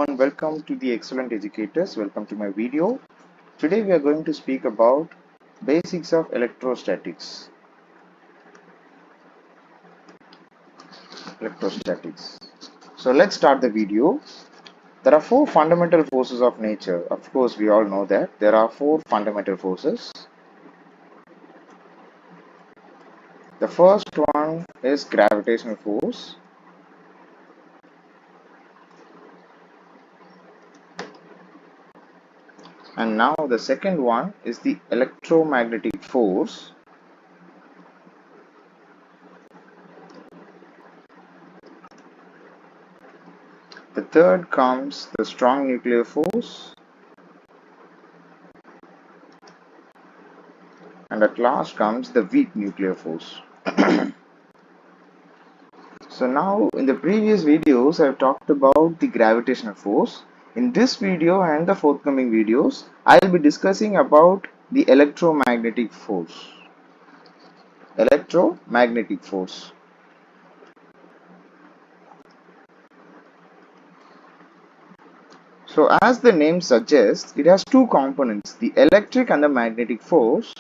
everyone, welcome to the Excellent Educators. Welcome to my video. Today we are going to speak about basics of electrostatics. Electrostatics. So let's start the video. There are four fundamental forces of nature. Of course, we all know that there are four fundamental forces. The first one is gravitational force. And now the second one is the electromagnetic force. The third comes the strong nuclear force. And at last comes the weak nuclear force. So now in the previous videos I have talked about the gravitational force. In this video and the forthcoming videos I will be discussing about the electromagnetic force. Electromagnetic force. So as the name suggests, it has two components, the electric and the magnetic force.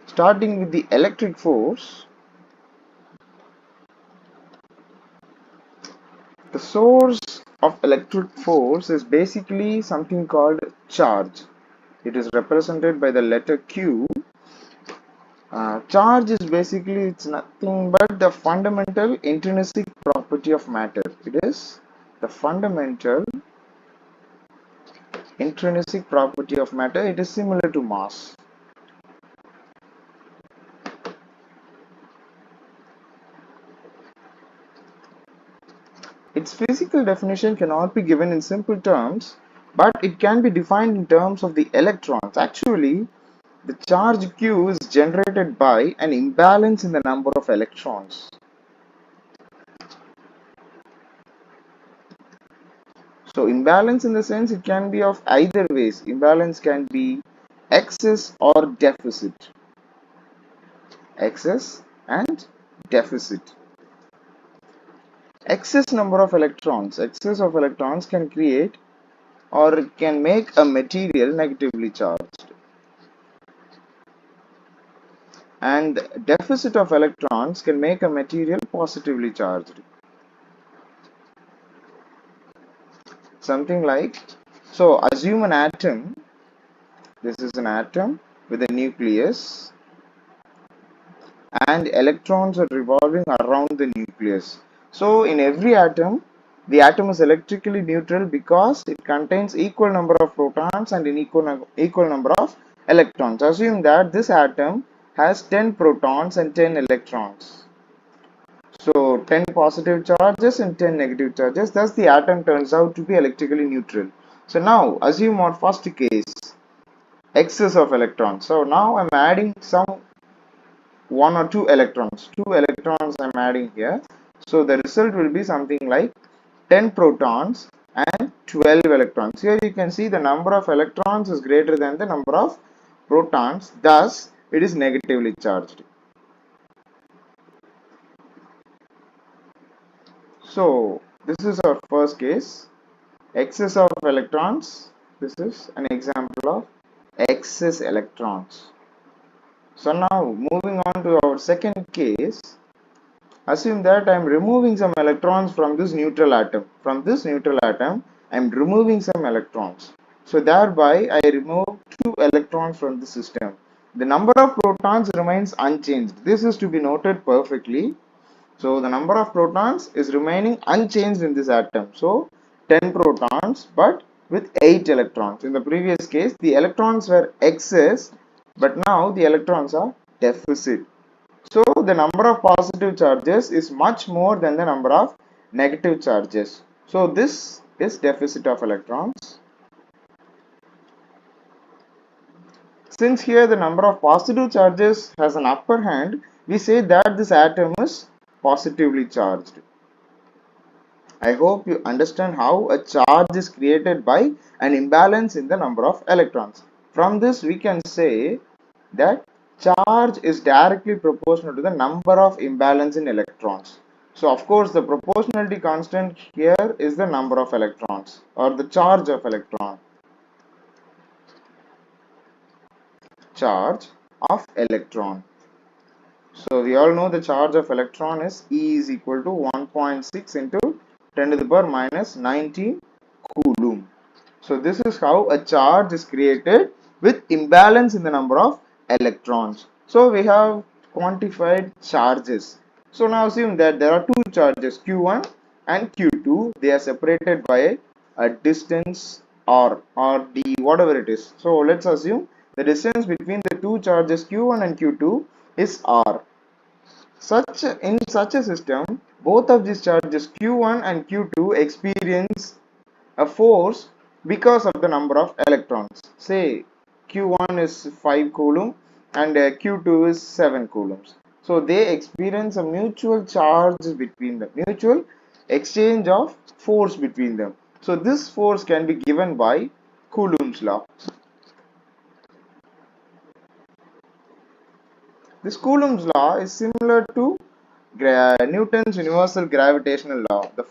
Starting with the electric force, the source of electric force is basically something called charge. It is represented by the letter Q. Charge is basically, it's nothing but the fundamental intrinsic property of matter. It is the fundamental intrinsic property of matter. It is similar to mass. Its physical definition cannot be given in simple terms, but it can be defined in terms of the electrons. Actually, the charge Q is generated by an imbalance in the number of electrons. So imbalance in the sense it can be of either ways. Imbalance can be excess or deficit. Excess and deficit. Excess number of electrons. Excess of electrons can create or can make a material negatively charged. And deficit of electrons can make a material positively charged. Something like, so assume an atom. This is an atom with a nucleus and electrons are revolving around the nucleus. So in every atom, the atom is electrically neutral because it contains equal number of protons and an equal number of electrons. Assume that this atom has 10 protons and 10 electrons. So 10 positive charges and 10 negative charges. Thus the atom turns out to be electrically neutral. So now assume our first case, excess of electrons. So now I'm adding some 1 or 2 electrons. 2 electrons I'm adding here. So the result will be something like 10 protons and 12 electrons. Here you can see the number of electrons is greater than the number of protons. Thus it is negatively charged. So this is our first case, excess of electrons. This is an example of excess electrons. So now moving on to our second case, assume that I am removing some electrons from this neutral atom. From this neutral atom, I am removing some electrons. So thereby I remove 2 electrons from the system. The number of protons remains unchanged. This is to be noted perfectly. So the number of protons is remaining unchanged in this atom. So 10 protons but with 8 electrons. In the previous case, the electrons were excess, but now the electrons are deficit. So the number of positive charges is much more than the number of negative charges. So this is deficit of electrons. Since here the number of positive charges has an upper hand, we say that this atom is positively charged. I hope you understand how a charge is created by an imbalance in the number of electrons. From this we can say that Charge is directly proportional to the number of imbalance in electrons. So of course the proportionality constant here is the number of electrons or the charge of electron. Charge of electron. So we all know the charge of electron is E is equal to 1.6 into 10 to the power minus 19 coulomb. So this is how a charge is created with imbalance in the number of electrons. So we have quantified charges. So now assume that there are two charges Q1 and Q2. They are separated by a distance R or D, whatever it is. So let's assume the distance between the two charges Q1 and Q2 is R. In such a system, both of these charges Q1 and Q2 experience a force because of the number of electrons. Say Q1 is 5 coulomb and Q2 is 7 coulombs. So they experience a mutual charge between them, mutual exchange of force between them. So this force can be given by Coulomb's law. This Coulomb's law is similar to Newton's universal gravitational law. The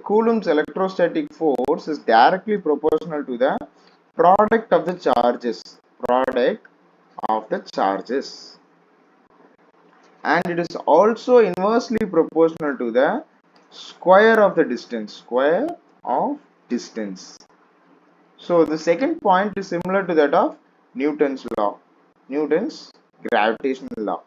Coulomb's electrostatic force is directly proportional to the product of the charges. Product of the charges. And it is also inversely proportional to the square of the distance. Square of distance. So the second point is similar to that of Newton's law. Newton's gravitational law.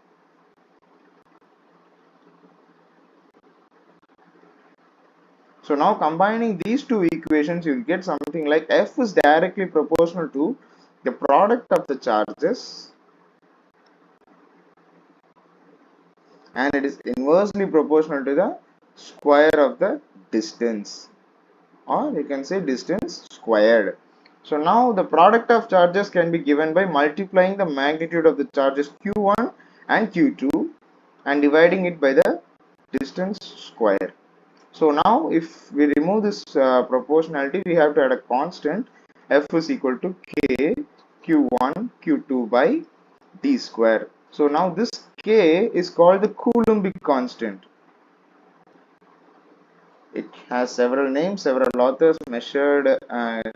So now combining these two equations, you will get something like F is directly proportional to the product of the charges and it is inversely proportional to the square of the distance, or you can say distance squared. So now the product of charges can be given by multiplying the magnitude of the charges Q1 and Q2 and dividing it by the distance square. So now if we remove this proportionality, we have to add a constant. F is equal to K Q1 Q2 by D square. So now this K is called the Coulombic constant. It has several names, several authors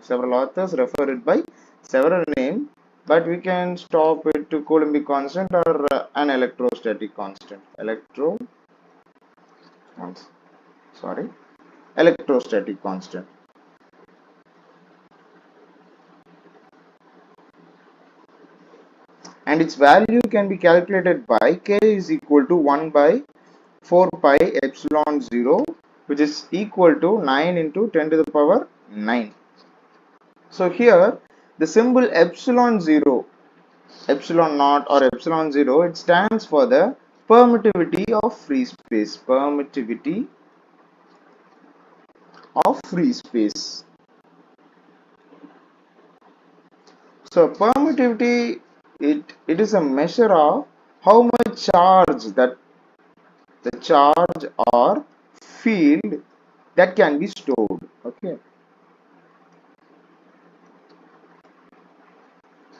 several authors refer it by several names, but we can stop it to Coulombic constant or an electrostatic constant. Electrostatic constant. And its value can be calculated by K is equal to 1 by 4 pi epsilon 0, which is equal to 9 into 10 to the power 9. So here the symbol epsilon 0, epsilon naught or epsilon 0, it stands for the permittivity of free space. Permittivity of free space. So permittivity, it is a measure of how much charge that the charge or field that can be stored. Okay.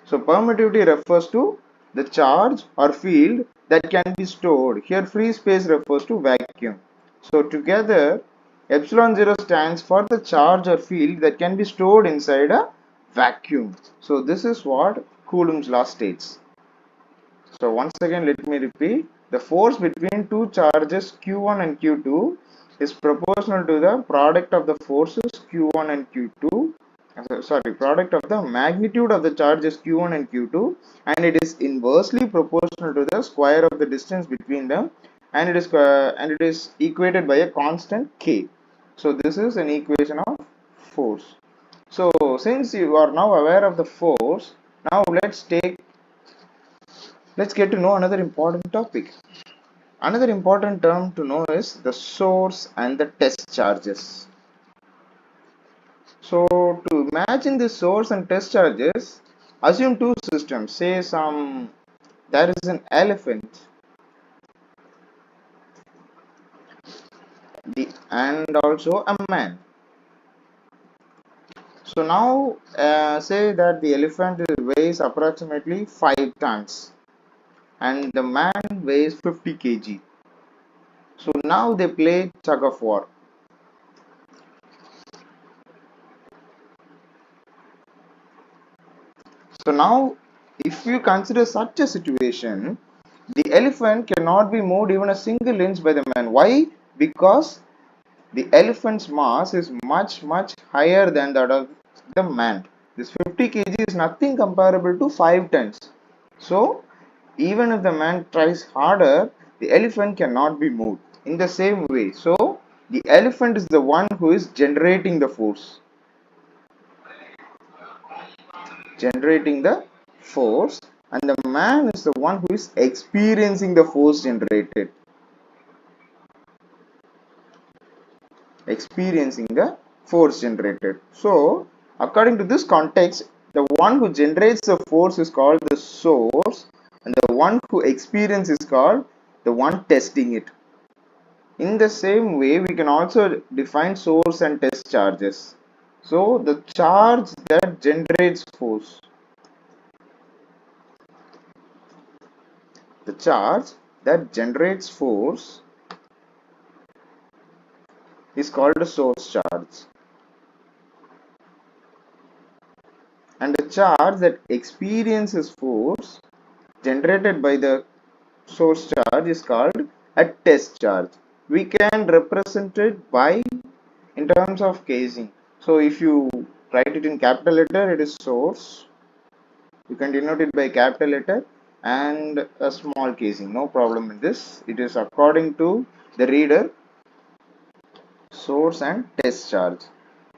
So permittivity refers to the charge or field that can be stored. Here free space refers to vacuum. So together epsilon 0 stands for the charge or field that can be stored inside a vacuum. So this is what Coulomb's law states. So once again let me repeat. The force between two charges Q1 and Q2 is proportional to the product of the forces Q1 and Q2. Product of the magnitude of the charges Q1 and Q2, and it is inversely proportional to the square of the distance between them, and it is equated by a constant K. So this is an equation of force. So since you are now aware of the force, now let's get to know another important topic. Another important term to know is the source and the test charges. So to imagine the source and test charges, assume two systems. Say there is an elephant and also a man. So now say that the elephant weighs approximately 5 tons and the man weighs 50 kg. So now they play tug of war. So now if you consider such a situation, the elephant cannot be moved even a single inch by the man. Why? Because the elephant's mass is much higher than that of the man. This 50 kg is nothing comparable to 5 tons. So even if the man tries harder, the elephant cannot be moved. In the same way, so the elephant is the one who is generating the force, and the man is the one who is experiencing the force generated. So according to this context, the one who generates the force is called the source, and the one who experiences is called the one testing it. In the same way, we can also define source and test charges. So the charge that generates force, the charge that generates force is called a source charge, and the charge that experiences force generated by the source charge is called a test charge. We can represent it by in terms of casing. So if you write it in capital letter, it is source. You can denote it by capital letter and a small casing. No problem in this. It is according to the reader, source and test charge.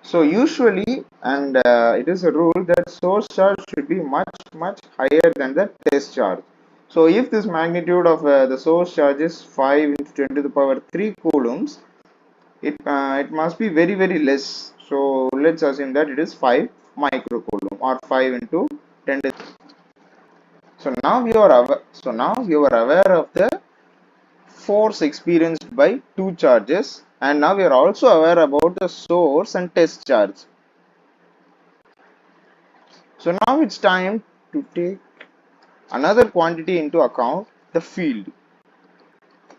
So usually, and it is a rule that source charge should be much higher than the test charge. So if this magnitude of the source charge is 5 into 10 to the power 3 coulombs, it must be very less. So let's assume that it is 5 microcoulomb or 5 into 10 to. So now you are aware of the force experienced by two charges, and now we are also aware about the source and test charge. So now it's time to take another quantity into account, the field.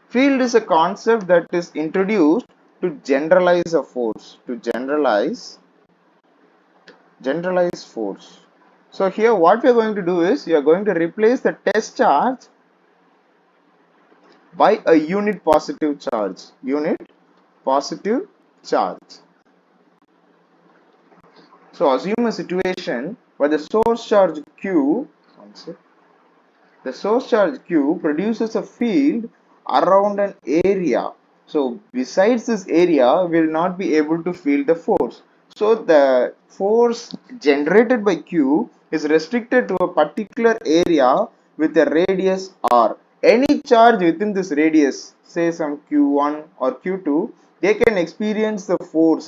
Field is a concept that is introduced to generalize a force, generalize force. So here what we are going to do is we are going to replace the test charge by a unit positive charge. So assume a situation where the source charge Q produces a field around an area. So besides this area, we will not be able to feel the force. So the force generated by Q is restricted to a particular area with a radius R. Any charge within this radius, say some Q1 or Q2, they can experience the force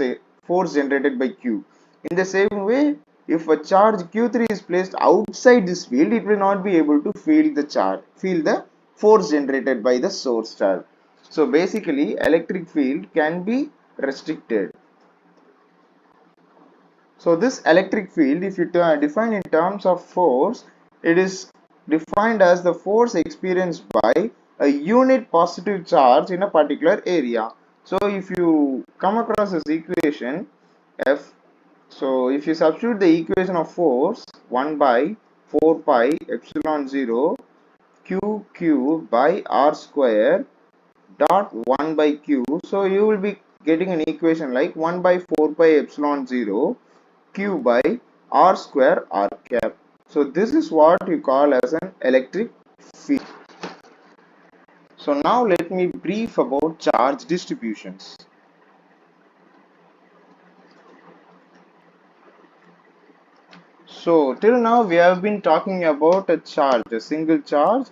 generated by Q. In the same way, if a charge Q3 is placed outside this field, it will not be able to feel the force generated by the source charge. So basically, electric field can be restricted. So this electric field, if you define in terms of force, it is defined as the force experienced by a unit positive charge in a particular area. So if you come across this equation, F so if you substitute the equation of force 1 by 4 pi epsilon 0 q by r square dot 1 by q, so you will be getting an equation like 1 by 4 pi epsilon 0 q by r square r cap. So this is what you call as an electric field. So now let me brief about charge distributions. So till now we have been talking about a single charge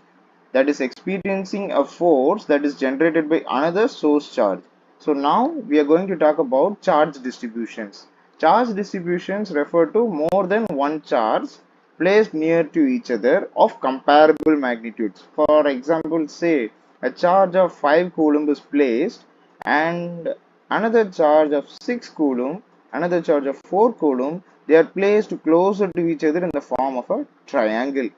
that is experiencing a force that is generated by another source charge. So now we are going to talk about charge distributions. Charge distributions refer to more than one charge placed near to each other of comparable magnitudes. For example, say a charge of 5 coulomb is placed and another charge of 6 coulomb, another charge of 4 coulomb, they are placed closer to each other in the form of a triangle.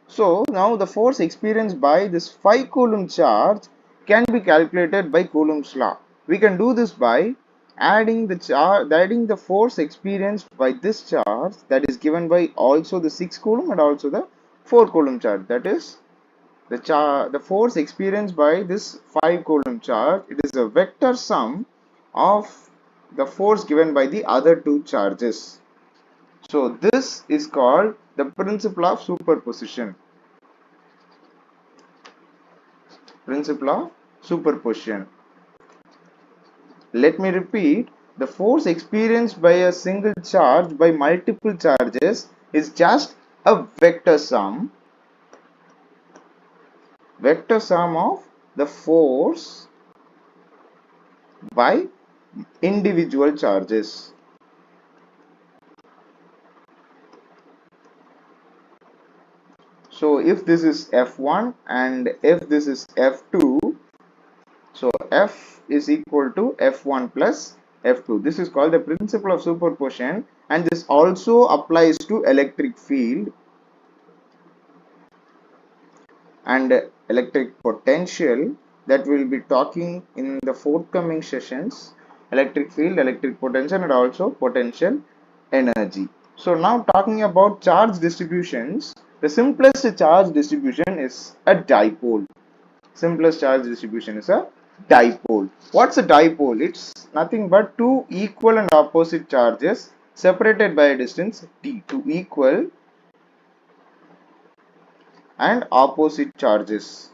So now the force experienced by this 5 coulomb charge can be calculated by Coulomb's law. We can do this by adding the force experienced by this charge, that is given by also the 6 coulomb and also the 4 coulomb charge. That is the force experienced by this 5 coulomb charge. It is a vector sum of the force given by the other two charges. So this is called the principle of superposition. Principle of superposition. Let me repeat. The force experienced by a single charge by multiple charges is just a vector sum of the force by individual charges. So if this is F1 and if this is F2, so F is equal to F1 plus F2. This is called the principle of superposition, and this also applies to electric field and electric potential, that we will be talking in the forthcoming sessions. Electric field, electric potential, and also potential energy. So now talking about charge distributions, the simplest charge distribution is a dipole. Simplest charge distribution is a dipole. What's a dipole? It's nothing but two equal and opposite charges separated by a distance d. Two equal and opposite charges.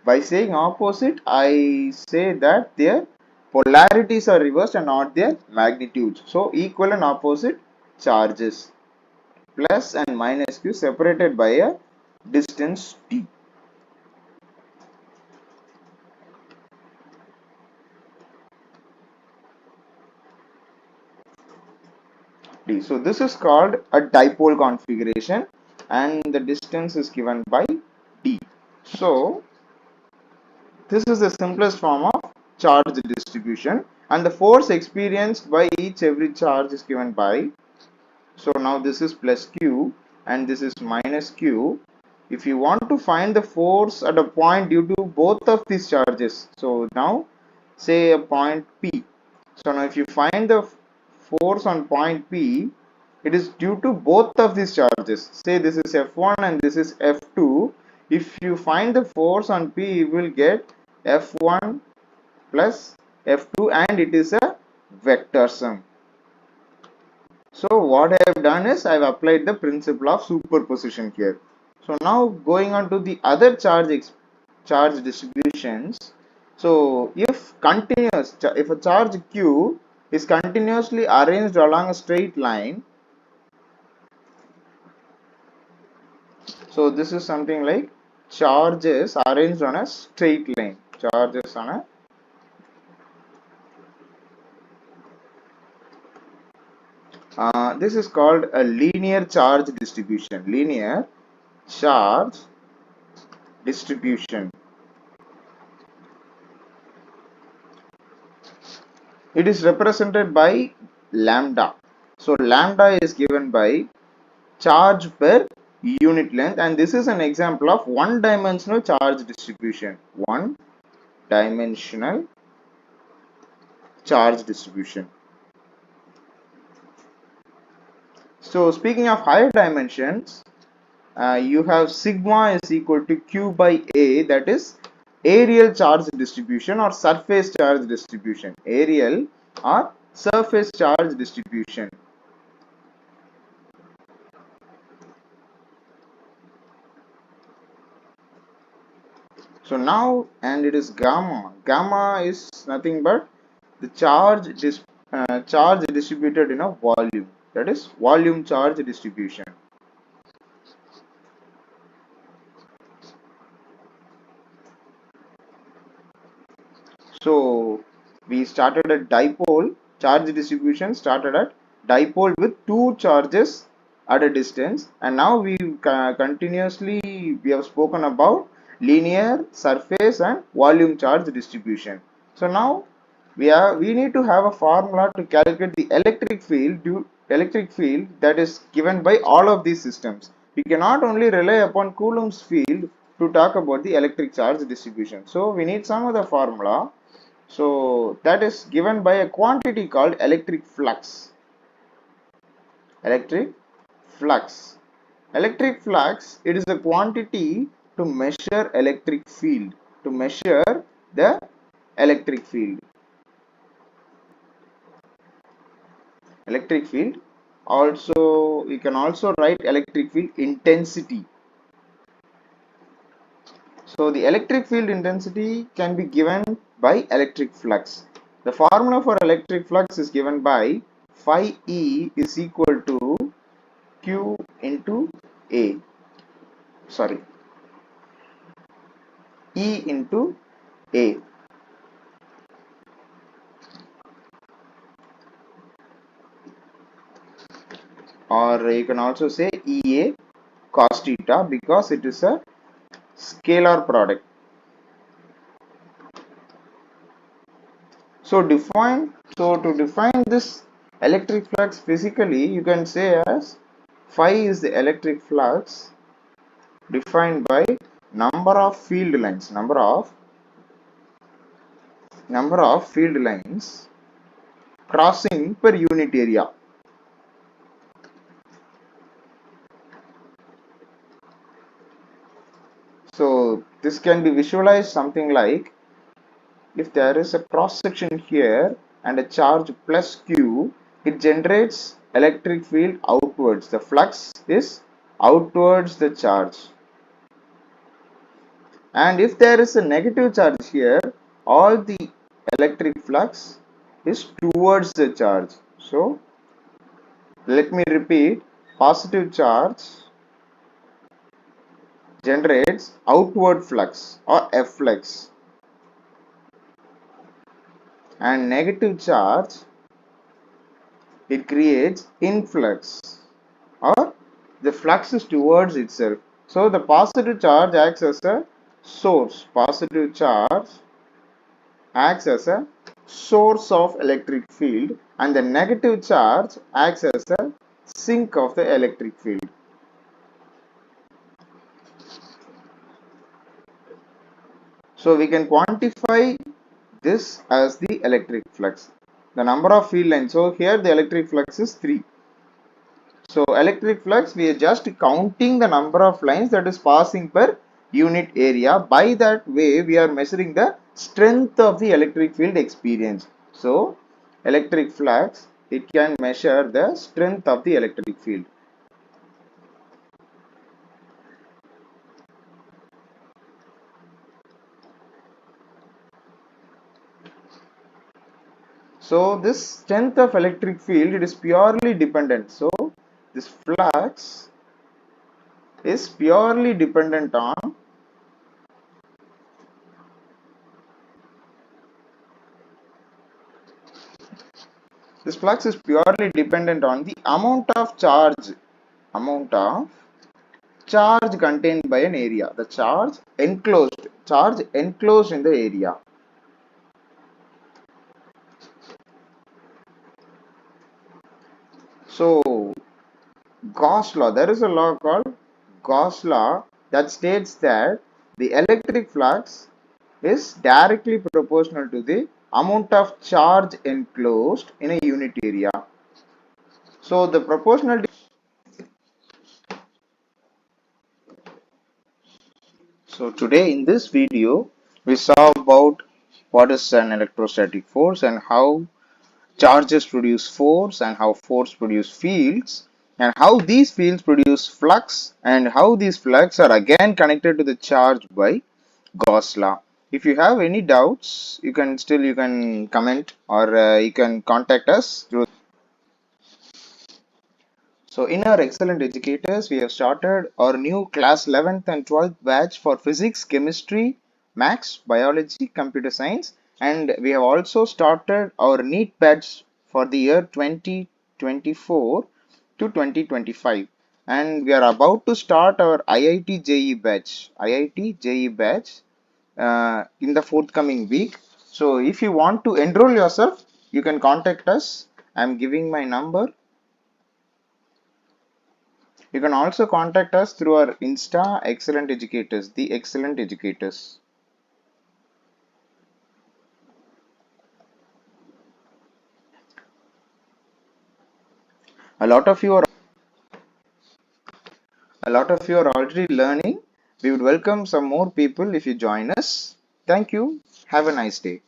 By saying opposite, I say that their polarities are reversed and not their magnitudes. So equal and opposite charges, plus and minus q, separated by a distance d. So this is called a dipole configuration, and the distance is given by d. So this is the simplest form of charge distribution, and the force experienced by every charge is given by, so now this is plus q and this is minus q. If you want to find the force at a point due to both of these charges, so now say a point P. So now if you find the force on point P, it is due to both of these charges. Say this is F1 and this is F2. If you find the force on P, you will get F1 plus F2, and it is a vector sum. So what I have done is I have applied the principle of superposition here. So now going on to the other charge distributions. So if a charge Q is continuously arranged along a straight line, so this is something like charges arranged on a straight line. Charges on a this is called a linear charge distribution. Linear charge distribution. It is represented by lambda. So lambda is given by charge per unit length, and this is an example of one dimensional charge distribution. One dimensional charge distribution. So speaking of higher dimensions, you have sigma is equal to q by a, that is areal charge distribution or surface charge distribution. Areal or surface charge distribution. So now, and it is gamma. Gamma is nothing but the charge distributed in a volume. That is volume charge distribution. So we started at dipole. Charge distribution started at dipole with two charges at a distance, and now we have spoken about linear, surface, and volume charge distribution. So now we need to have a formula to calculate the electric field that is given by all of these systems. We cannot only rely upon Coulomb's field to talk about the electric charge distribution. So we need some other formula. So that is given by a quantity called electric flux. Electric flux. Electric flux, it is a quantity to measure electric field. To measure the electric field. Electric field. Also, you can also write electric field intensity. So the electric field intensity can be given by electric flux. The formula for electric flux is given by phi E is equal to Q into A. Sorry, E into A. Or you can also say EA cos theta because it is a scalar product. To define this electric flux physically, you can say as phi is the electric flux defined by number of field lines, number of field lines crossing per unit area. So this can be visualized something like, if there is a cross section here and a charge plus Q, it generates electric field outwards. The flux is outwards the charge. And if there is a negative charge here, all the electric flux is towards the charge. So let me repeat, positive charge generates outward flux or F flux, and negative charge, it creates influx or the flux is towards itself. So the positive charge acts as a source. Positive charge acts as a source of electric field and the negative charge acts as a sink of the electric field. So we can quantify this as the electric flux. The number of field lines. So here the electric flux is 3. So electric flux, we are just counting the number of lines that is passing per unit area. By that way, we are measuring the strength of the electric field experience. So electric flux, it can measure the strength of the electric field. So this strength of electric field, it is purely dependent. So this flux is purely dependent on this flux is purely dependent on the amount of charge contained by an area, the charge enclosed in the area. So Gauss law, there is a law called Gauss law that states that the electric flux is directly proportional to the amount of charge enclosed in a unit area. So the proportional. So today in this video we saw about what is an electrostatic force and how charges produce force and how force produce fields and how these fields produce flux and how these flux are again connected to the charge by Gauss law. If you have any doubts, you can comment or you can contact us through. So in our excellent educators, we have started our new class 11th and 12th batch for physics, chemistry, maths, biology, computer science, and we have also started our NEET batch for the year 2024 to 2025. And we are about to start our IIT JE batch in the forthcoming week. So if you want to enroll yourself, you can contact us. I'm giving my number. You can also contact us through our Insta Excellent Educators, the Excellent Educators. A lot of you are already learning. We would welcome some more people if you join us. Thank you. Have a nice day.